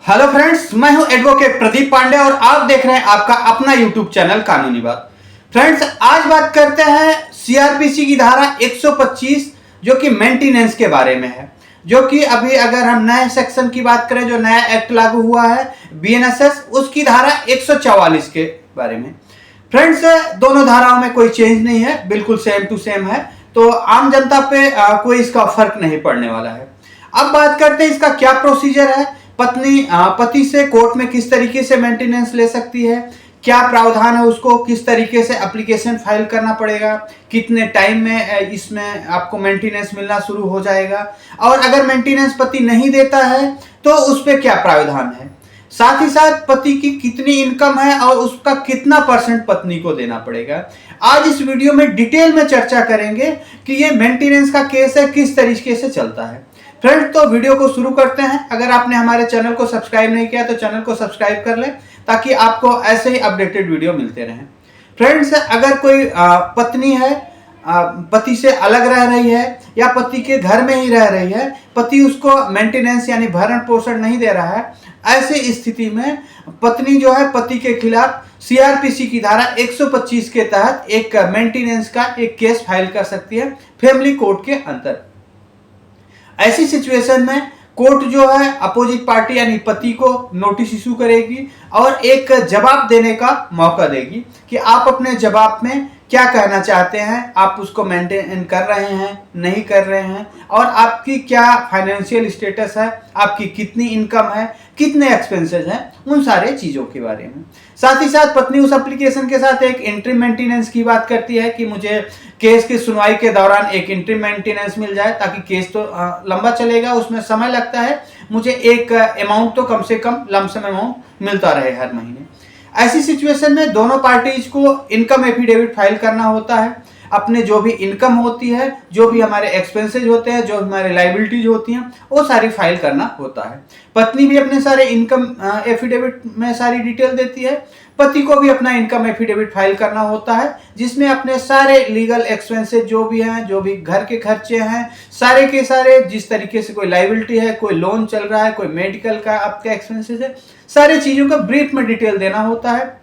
Hello friends, मैं हूं advocate Pradeep Pandey और आप देख रहे हैं आपका अपना यूट्यूब चैनल कानूनी बात। फ्रेंड्स, आज बात करते हैं सीआरपीसी की धारा 125 जो कि मेंटेनेंस के बारे में है। जो कि अभी अगर हम नए सेक्शन की बात करें, जो नया एक्ट लागू हुआ है बीएनएसएस, उसकी धारा 144 के बारे में। फ्रेंड्स, दोनों धाराओं में कोई चेंज नहीं है, बिल्कुल सेम टू सेम है, तो आम जनता पे कोई इसका फर्क नहीं पड़ने वाला है। अब बात करते हैं इसका क्या प्रोसीजर है। पत्नी पति से कोर्ट में किस तरीके से मेंटेनेंस ले सकती है, क्या प्रावधान है उसको, किस तरीके से एप्लीकेशन फाइल करना पड़ेगा, कितने टाइम में इसमें आपको मेंटेनेंस मिलना शुरू हो जाएगा, और अगर मेंटेनेंस पति नहीं देता है तो उस पर क्या प्रावधान है। साथ ही साथ पति की कितनी इनकम है और उसका कितना % पत्नी को देना पड़ेगा। आज इस वीडियो में डिटेल में चर्चा करेंगे कि ये मेंटेनेंस का केस है किस तरीके से चलता है। फ्रेंड्स, तो वीडियो को शुरू करते हैं। अगर आपने हमारे चैनल को सब्सक्राइब नहीं किया तो चैनल को सब्सक्राइब कर लें ताकि आपको ऐसे ही अपडेटेड वीडियो मिलते रहें। फ्रेंड्स, अगर कोई पत्नी है, पति से अलग रह रही है या पति के घर में ही रह रही है, पति उसको मेंटेनेंस यानी भरण पोषण नहीं दे रहा है, ऐसी स्थिति में पत्नी जो है पति के खिलाफ सीआरपीसी की धारा 125 के तहत एक मेंटेनेंस का एक केस फाइल कर सकती है फैमिली कोर्ट के अंदर। ऐसी सिचुएशन में कोर्ट जो है अपोजिट पार्टी यानी पति को नोटिस इशू करेगी और एक जवाब देने का मौका देगी कि आप अपने जवाब में क्या कहना चाहते हैं, आप उसको मेंटेन कर रहे हैं नहीं कर रहे हैं, और आपकी क्या फाइनेंशियल स्टेटस है, आपकी कितनी इनकम है, कितने एक्सपेंसेस हैं, उन सारे चीज़ों के बारे में। साथ ही साथ पत्नी उस एप्लीकेशन के साथ एक इंटरिम मेंटेनेंस की बात करती है कि मुझे केस की सुनवाई के दौरान एक इंटरिम मेंटेनेंस मिल जाए, ताकि केस तो लंबा चलेगा, उसमें समय लगता है, मुझे एक अमाउंट तो कम से कम लमसम अमाउंट मिलता रहे हर महीने। ऐसी सिचुएशन में दोनों पार्टीज को इनकम एफिडेविट फाइल करना होता है। अपने जो भी इनकम होती है, जो भी हमारे एक्सपेंसेज होते हैं, जो हमारे लाइबिलिटीज होती हैं, वो सारी फाइल करना होता है। पत्नी भी अपने सारे इनकम एफिडेविट में सारी डिटेल देती है, पति को भी अपना इनकम एफिडेविट फाइल करना होता है, जिसमें अपने सारे लीगल एक्सपेंसेज जो भी हैं, जो भी घर के खर्चे हैं, सारे के सारे, जिस तरीके से कोई लाइबिलिटी है, कोई लोन चल रहा है, कोई मेडिकल का आपका एक्सपेंसेज है, सारे चीज़ों का ब्रीफ में डिटेल देना होता है।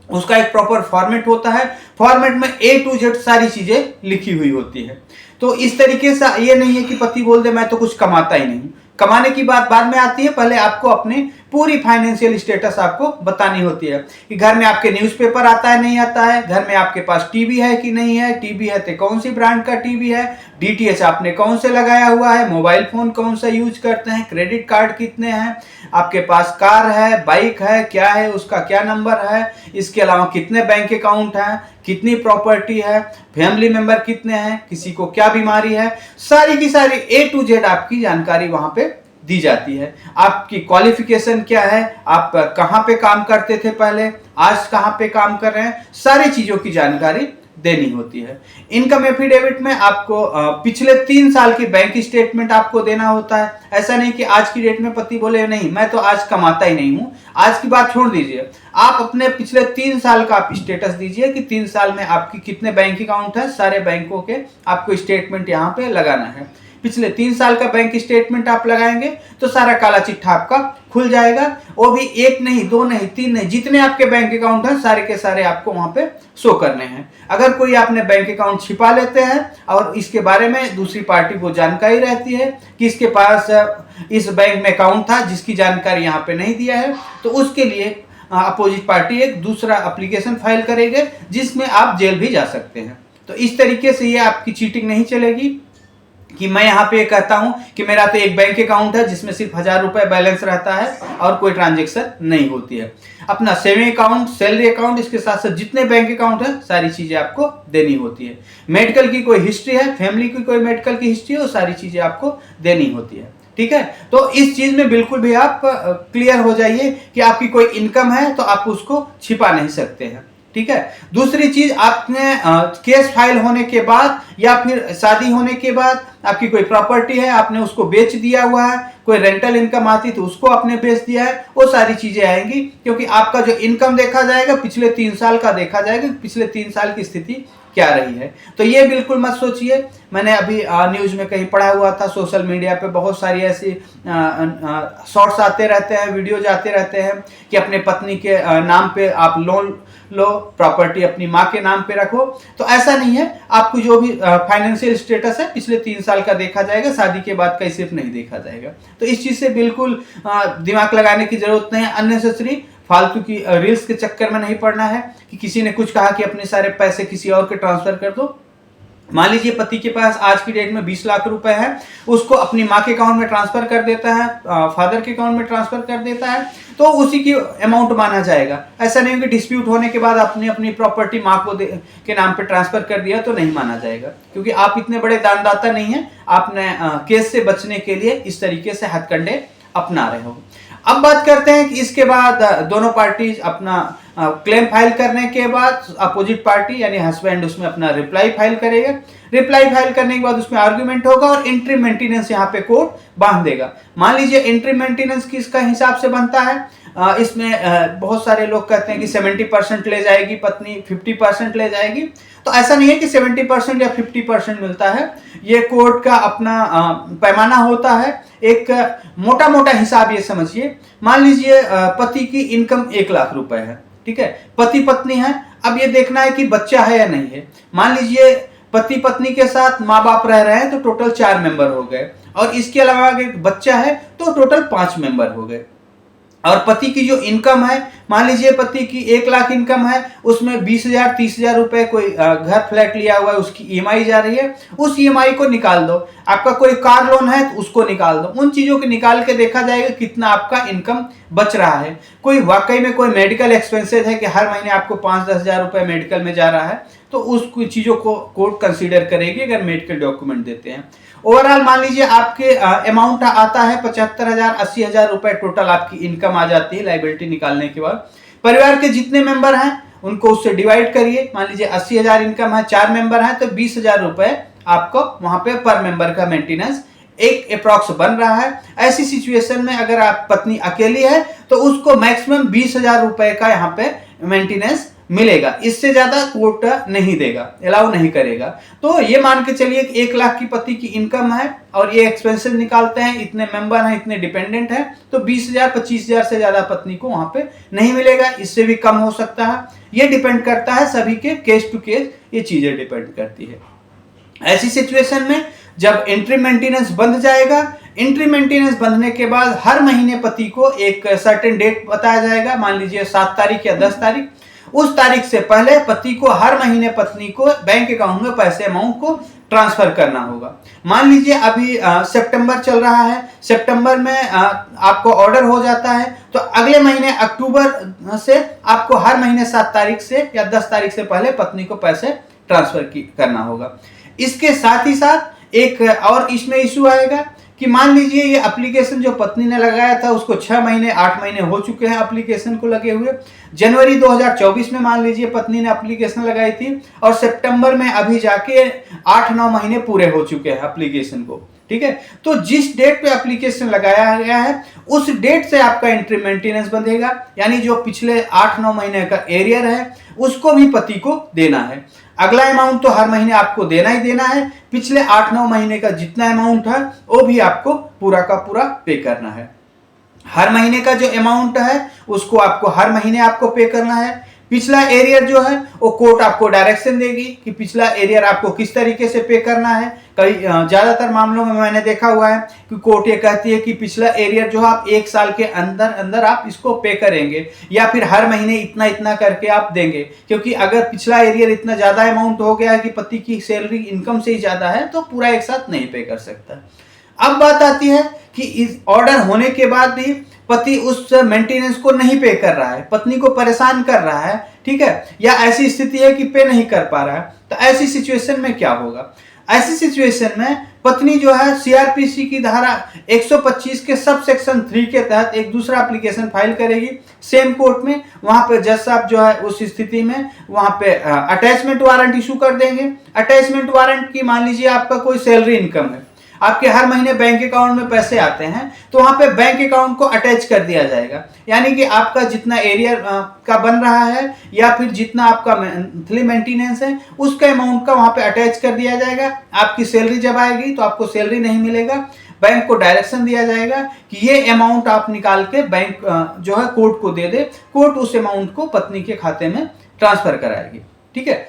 उसका एक प्रॉपर फॉर्मेट होता है, फॉर्मेट में A to Z सारी चीजें लिखी हुई होती है। तो इस तरीके से ये नहीं है कि पति बोल दे मैं तो कुछ कमाता ही नहीं। कमाने की बात बाद में आती है, पहले आपको अपनी पूरी फाइनेंशियल स्टेटस आपको बतानी होती है कि घर में आपके न्यूज़पेपर आता है नहीं आता है, घर में आपके पास टीवी है कि नहीं है, टीवी है तो कौन सी ब्रांड का टीवी है, डीटीएच आपने कौन से लगाया हुआ है, मोबाइल फोन कौन सा यूज करते हैं, क्रेडिट कार्ड कितने हैं, आपके पास कार है, बाइक है, क्या है, उसका क्या नंबर है, इसके अलावा कितने बैंक अकाउंट हैं, कितनी प्रॉपर्टी है, फैमिली मेंबर कितने हैं, किसी को क्या बीमारी है, सारी की सारी A to Z आपकी जानकारी वहां पे दी जाती है। आपकी क्वालिफिकेशन क्या है, आप कहां पे काम करते थे पहले, आज कहां पे काम कर रहे हैं, सारी चीजों की जानकारी देनी होती है। इनकम एफिडेविट में आपको पिछले 3 साल की बैंक स्टेटमेंट आपको देना होता है। ऐसा नहीं कि आज की डेट में पति बोले नहीं मैं तो आज कमाता ही नहीं हूं, आज की बात छोड़ दीजिए, आप अपने पिछले 3 साल का आप स्टेटस दीजिए कि 3 साल में आपकी कितने बैंक अकाउंट है, सारे बैंकों के आपको स्टेटमेंट यहाँ पे लगाना है। पिछले 3 साल का बैंक स्टेटमेंट आप लगाएंगे तो सारा काला चिट्ठा आपका खुल जाएगा। वो भी 1 नहीं 2 नहीं 3 नहीं, जितने आपके बैंक अकाउंट हैं सारे के सारे आपको वहां पे शो करने हैं। अगर कोई आपने बैंक अकाउंट छिपा लेते हैं और इसके बारे में दूसरी पार्टी को जानकारी रहती है कि इसके पास इस बैंक में अकाउंट था जिसकी जानकारी यहाँ पे नहीं दिया है, तो उसके लिए अपोजिट पार्टी एक दूसरा एप्लीकेशन फाइल करेगी जिसमें आप जेल भी जा सकते हैं। तो इस तरीके से ये आपकी चीटिंग नहीं चलेगी कि मैं यहाँ पे कहता हूँ कि मेरा तो एक बैंक अकाउंट है जिसमें सिर्फ 1000 रुपए बैलेंस रहता है और कोई ट्रांजेक्शन नहीं होती है। अपना सेविंग अकाउंट, सैलरी अकाउंट, इसके साथ साथ जितने बैंक अकाउंट है सारी चीजें आपको देनी होती है। मेडिकल की कोई हिस्ट्री है, फैमिली की कोई मेडिकल की हिस्ट्री है, वो सारी चीजें आपको देनी होती है। ठीक है, तो इस चीज में बिल्कुल भी आप क्लियर हो जाइए कि आपकी कोई इनकम है तो आप उसको छिपा नहीं सकते हैं। ठीक है, दूसरी चीज, आपने केस फाइल होने के बाद या फिर शादी होने के बाद आपकी कोई प्रॉपर्टी है, आपने उसको बेच दिया हुआ है, कोई रेंटल इनकम आती तो उसको आपने बेच दिया है, वो सारी चीजें आएंगी, क्योंकि आपका जो इनकम देखा जाएगा पिछले 3 साल का देखा जाएगा, पिछले 3 साल की स्थिति क्या रही है। तो ये बिल्कुल मत सोचिए। मैंने अभी न्यूज में कहीं पढ़ा हुआ था, सोशल मीडिया पे बहुत सारी ऐसी शॉर्ट्स आते रहते हैं, वीडियोज आते रहते हैं कि अपने पत्नी के नाम पे आप लोन लो, प्रॉपर्टी अपनी माँ के नाम पे रखो। तो ऐसा नहीं है, आपको जो भी फाइनेंशियल स्टेटस है पिछले 3 साल का देखा जाएगा, शादी के बाद का सिर्फ नहीं देखा जाएगा। तो इस चीज से बिल्कुल दिमाग लगाने की जरूरत नहीं है। अननेसेसरी फालतू की रील्स के चक्कर में नहीं पड़ना है कि किसी ने कुछ कहा कि अपने सारे पैसे किसी और के ट्रांसफर कर दो। मान लीजिए पति के पास आज की डेट में 20 लाख रुपए है, उसको अपनी माँ के अकाउंट में ट्रांसफर कर देता है, फादर के अकाउंट में ट्रांसफर कर देता है, तो उसी की अमाउंट माना जाएगा। ऐसा नहीं कि डिस्प्यूट होने के बाद आपने अपनी प्रॉपर्टी माँ को के नाम पे ट्रांसफर कर दिया तो नहीं माना जाएगा, क्योंकि आप इतने बड़े दानदाता नहीं है। आपने केस से बचने के लिए इस तरीके से हथकंडे अपना रहे हो। अब बात करते हैं कि इसके बाद दोनों पार्टी अपना क्लेम फाइल करने के बाद अपोजिट पार्टी यानी हस्बैंड उसमें अपना रिप्लाई फाइल करेगा। रिप्लाई फाइल करने के बाद उसमें आर्गुमेंट होगा और एंट्री मेंटेनेंस यहाँ पे कोर्ट बांध देगा। मान लीजिए एंट्री मेंटेनेंस किसका हिसाब से बनता है, इसमें बहुत सारे लोग कहते हैं कि 70% ले जाएगी पत्नी, 50% ले जाएगी। तो ऐसा नहीं है कि 70% या 50% मिलता है। ये कोर्ट का अपना पैमाना होता है। एक मोटा मोटा हिसाब ये समझिए, मान लीजिए पति की इनकम 1 लाख रुपए है, ठीक है, पति पत्नी है। अब ये देखना है कि बच्चा है या नहीं है। मान लीजिए पति पत्नी के साथ माँ बाप रह रहे हैं तो टोटल 4 मेंबर हो गए, और इसके अलावा अगर बच्चा है तो टोटल 5 मेंबर हो गए। और पति की जो इनकम है, मान लीजिए पति की 1 लाख इनकम है, उसमें 20,000 30,000 रुपए कोई घर फ्लैट लिया हुआ है उसकी ईएमआई जा रही है, उस ईएमआई को निकाल दो। आपका कोई कार लोन है तो उसको निकाल दो। उन चीजों को निकाल के देखा जाएगा कितना आपका इनकम बच रहा है। कोई वाकई में कोई मेडिकल एक्सपेंसेस है कि हर महीने आपको 5-10 हजार रुपए मेडिकल में जा रहा है, तो उस चीजों को कोर्ट कंसीडर करेगी अगर मेडिकल डॉक्यूमेंट देते हैं। ओवरऑल मान लीजिए आपके अमाउंट आता है 75,000 80,000 रुपए टोटल आपकी इनकम आ जाती है लाइबिलिटी निकालने के बाद। परिवार के जितने मेंबर हैं उनको उससे डिवाइड करिए। मान लीजिए 80,000 इनकम है, 4 मेंबर हैं, तो 20,000 रुपए आपको वहां पे पर मेंबर का मेंटेनेंस एक अप्रॉक्स बन रहा है। ऐसी सिचुएशन में अगर आप पत्नी अकेली है तो उसको मैक्सिमम 20,000 रुपए का यहाँ पे मेंटेनेंस मिलेगा। इससे ज्यादा कोर्ट नहीं देगा, अलाउ नहीं करेगा। तो ये मान के चलिए कि 1 लाख की पति की इनकम है और ये एक्सपेंसेस निकालते हैं, इतने मेंबर हैं, इतने डिपेंडेंट हैं, तो 20,000 25,000 से ज्यादा पत्नी को वहां पे नहीं मिलेगा। इससे भी कम हो सकता है। ये डिपेंड करता है सभी के केस टू केस, ये चीजें डिपेंड करती है। ऐसी सिचुएशन में जब एंट्री मेंटेनेंस बंध जाएगा, एंट्री मेंटेनेंस बंधने के बाद हर महीने पति को एक सर्टेन डेट बताया जाएगा, मान लीजिए 7 तारीख या 10 तारीख। उस तारीख से पहले पति को हर महीने पत्नी को बैंक अकाउंट में पैसे अमाउंट को ट्रांसफर करना होगा। मान लीजिए अभी सितंबर चल रहा है, सितंबर में आपको ऑर्डर हो जाता है, तो अगले महीने अक्टूबर से आपको हर महीने 7 तारीख से या 10 तारीख से पहले पत्नी को पैसे ट्रांसफर करना होगा। इसके साथ ही साथ एक और इसमें इशू आएगा कि मान लीजिए ये एप्लीकेशन जो पत्नी ने लगाया था उसको 6 महीने 8 महीने हो चुके हैं एप्लीकेशन को लगे हुए। जनवरी 2024 में मान लीजिए पत्नी ने एप्लीकेशन लगाई थी और सितंबर में अभी जाके 8-9 महीने पूरे हो चुके हैं एप्लीकेशन को, ठीक है। तो जिस डेट पे एप्लीकेशन लगाया गया है उस डेट से आपका एंट्री मेंटेनेंस बंधेगा, यानी जो पिछले 8-9 महीने का एरियर है उसको भी पति को देना है। अगला अमाउंट तो हर महीने आपको देना ही देना है, पिछले 8-9 महीने का जितना अमाउंट है वो भी आपको पूरा का पूरा पे करना है। हर महीने का जो अमाउंट है उसको आपको हर महीने आपको पे करना है। पिछला एरियर जो है वो कोर्ट आपको डायरेक्शन देगी कि पिछला एरियर आपको किस तरीके से पे करना है। कई ज्यादातर मामलों में मैंने देखा हुआ है कि कोर्ट ये कहती है कि पिछला एरियर जो आप 1 साल के अंदर अंदर आप इसको पे करेंगे या फिर हर महीने इतना इतना करके आप देंगे, क्योंकि अगर पिछला एरियर इतना ज्यादा अमाउंट हो गया है कि पति की सैलरी इनकम से ही ज्यादा है तो पूरा एक साथ नहीं पे कर सकता। अब बात आती है कि इस ऑर्डर होने के बाद भी पति उस मेंटेनेंस को नहीं पे कर रहा है, पत्नी को परेशान कर रहा है, ठीक है, या ऐसी स्थिति है कि पे नहीं कर पा रहा है, तो ऐसी सिचुएशन में क्या होगा? ऐसी सिचुएशन में पत्नी जो है सीआरपीसी की धारा 125 के सब सेक्शन 3 के तहत एक दूसरा एप्लीकेशन फाइल करेगी सेम कोर्ट में। वहां पे जज साहब जो है उस स्थिति में वहां पे अटैचमेंट वारंट इशू कर देंगे। अटैचमेंट वारंट की मान लीजिए आपका कोई सैलरी इनकम है, आपके हर महीने बैंक अकाउंट में पैसे आते हैं तो वहां पे बैंक अकाउंट को अटैच कर दिया जाएगा। यानी कि आपका जितना एरिया का बन रहा है या फिर जितना आपका मंथली मेंटेनेंस है उसका अमाउंट का वहां पे अटैच कर दिया जाएगा। आपकी सैलरी जब आएगी तो आपको सैलरी नहीं मिलेगा, बैंक को डायरेक्शन दिया जाएगा कि ये अमाउंट आप निकाल के बैंक जो है कोर्ट को दे दे, कोर्ट उस अमाउंट को पत्नी के खाते में ट्रांसफर कराएगी। ठीक है।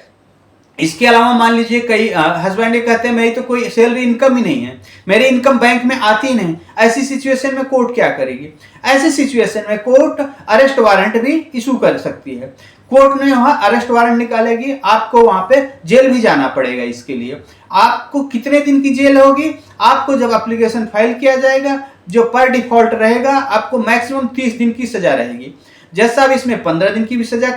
इसके अलावा मान लीजिए कई हस्बैंड ये कहते हैं मेरी तो कोई सैलरी इनकम ही नहीं है, मेरी इनकम बैंक में आती ही नहीं। ऐसी सिचुएशन में कोर्ट क्या करेगी? ऐसी सिचुएशन में कोर्ट अरेस्ट वारंट भी इशू कर सकती है। कोर्ट ने वहां अरेस्ट वारंट निकालेगी, आपको वहां पे जेल भी जाना पड़ेगा। इसके लिए आपको कितने दिन की जेल होगी? आपको जब एप्लीकेशन फाइल किया जाएगा जो पर डिफॉल्ट रहेगा आपको मैक्सिमम 30 दिन की सजा रहेगी। जज साहब इसमें 15 दिन की भी सजा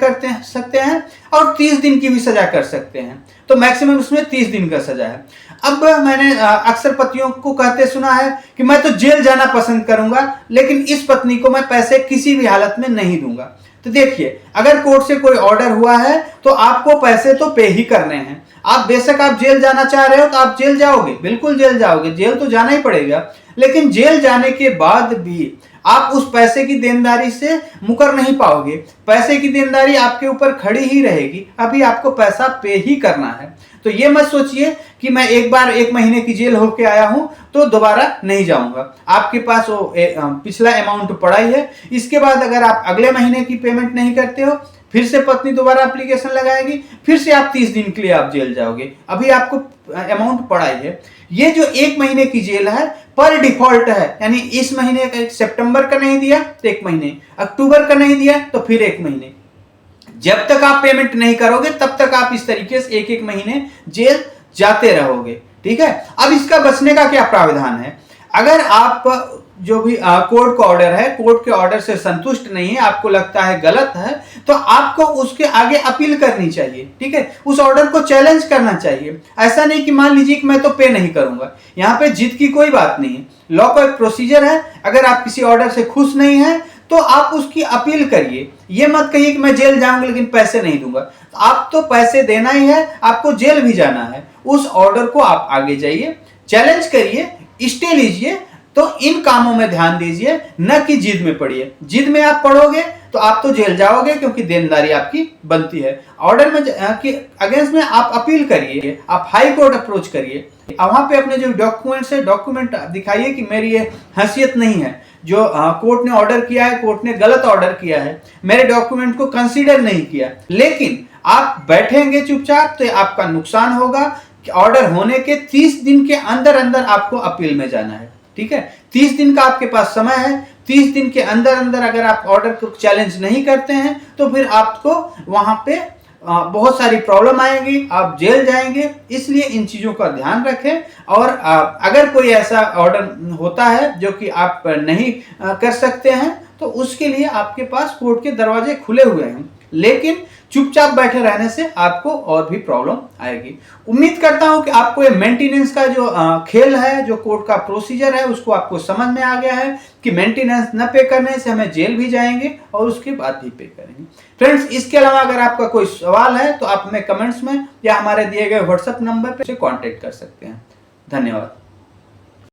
सकते हैं और 30 दिन की भी सजा कर सकते हैं, तो मैक्सिमम इसमें 30 दिन का सजा है। अब मैंने अक्सर पतियों को कहते सुना है कि मैं तो जेल जाना पसंद करूंगा लेकिन इस पत्नी को मैं पैसे किसी भी हालत में नहीं दूंगा। तो देखिए, अगर कोर्ट से कोई ऑर्डर हुआ है तो आपको पैसे तो पे ही करने हैं। आप बेशक आप जेल जाना चाह रहे हो तो आप जेल जाओगे, बिल्कुल जेल जाओगे, जेल तो जाना ही पड़ेगा। लेकिन जेल जाने के बाद भी आप उस पैसे की देनदारी से मुकर नहीं पाओगे, पैसे की देनदारी आपके ऊपर खड़ी ही रहेगी, अभी आपको पैसा पे ही करना है। तो ये मत सोचिए कि मैं एक बार 1 महीने की जेल होके आया हूं तो दोबारा नहीं जाऊंगा। आपके पास वो पिछला अमाउंट पड़ा ही है। इसके बाद अगर आप अगले महीने की पेमेंट नहीं करते हो फिर से पत्नी दोबारा एप्लीकेशन लगाएगी, फिर से आप 30 दिन के लिए आप जेल जाओगे, अभी आपको अमाउंट पड़ा ही है। ये जो 1 महीने की जेल है पर डिफॉल्ट है, यानी इस महीने का सितंबर का नहीं दिया तो 1 महीने, अक्टूबर का नहीं दिया तो फिर 1 महीने, जब तक आप पेमेंट नहीं करोगे तब तक आप इस तरीके से 1-1 महीने जेल जाते रहोगे। ठीक है। अब इसका बचने का क्या प्रावधान है? अगर आप जो भी कोर्ट का ऑर्डर है, कोर्ट के ऑर्डर से संतुष्ट नहीं है, आपको लगता है गलत है, तो आपको उसके आगे अपील करनी चाहिए। ठीक है। उस ऑर्डर को चैलेंज करना चाहिए। ऐसा नहीं कि मान लीजिए कि मैं तो पे नहीं करूंगा, यहाँ पे जिद की कोई बात नहीं है। लॉ का एक प्रोसीजर है, अगर आप किसी ऑर्डर से खुश नहीं है तो आप उसकी अपील करिए। ये मत कहिए कि मैं जेल जाऊंगा लेकिन पैसे नहीं दूंगा। आप तो पैसे देना ही है, आपको जेल भी जाना है। उस ऑर्डर को आप आगे जाइए, चैलेंज करिए, स्टे लीजिए, तो इन कामों में ध्यान दीजिए, न कि जिद में पड़िए। जिद में आप पड़ोगे तो आप तो जेल जाओगे क्योंकि देनदारी आपकी बनती है। ऑर्डर में कि अगेंस्ट में आप अपील करिए, आप हाई कोर्ट अप्रोच करिए, वहां पे अपने जो डॉक्यूमेंट्स है डॉक्यूमेंट दिखाइए कि मेरी ये हैसियत नहीं है, जो कोर्ट ने ऑर्डर किया है, कोर्ट ने गलत ऑर्डर किया है, मेरे डॉक्यूमेंट को कंसीडर नहीं किया। लेकिन आप बैठेंगे चुपचाप तो आपका नुकसान होगा। ऑर्डर होने के 30 दिन के अंदर अंदर आपको अपील में जाना है। ठीक है। 30 दिन का आपके पास समय है। 30 दिन के अंदर अंदर अगर आप ऑर्डर को चैलेंज नहीं करते हैं तो फिर आपको वहां पे बहुत सारी प्रॉब्लम आएंगी, आप जेल जाएंगे। इसलिए इन चीजों का ध्यान रखें। और अगर कोई ऐसा ऑर्डर होता है जो कि आप नहीं कर सकते हैं तो उसके लिए आपके पास कोर्ट के दरवाजे खुले हुए हैं, लेकिन चुपचाप बैठे रहने से आपको और भी प्रॉब्लम आएगी। उम्मीद करता हूं कि आपको ये मेंटेनेंस का जो खेल है, जो कोर्ट का प्रोसीजर है, उसको आपको समझ में आ गया है कि मेंटेनेंस न पे करने से हमें जेल भी जाएंगे और उसके बाद भी पे करेंगे। फ्रेंड्स, इसके अलावा अगर आपका कोई सवाल है तो आप हमें कमेंट्स में या हमारे दिए गए व्हाट्सएप नंबर पर कांटेक्ट कर सकते हैं। धन्यवाद।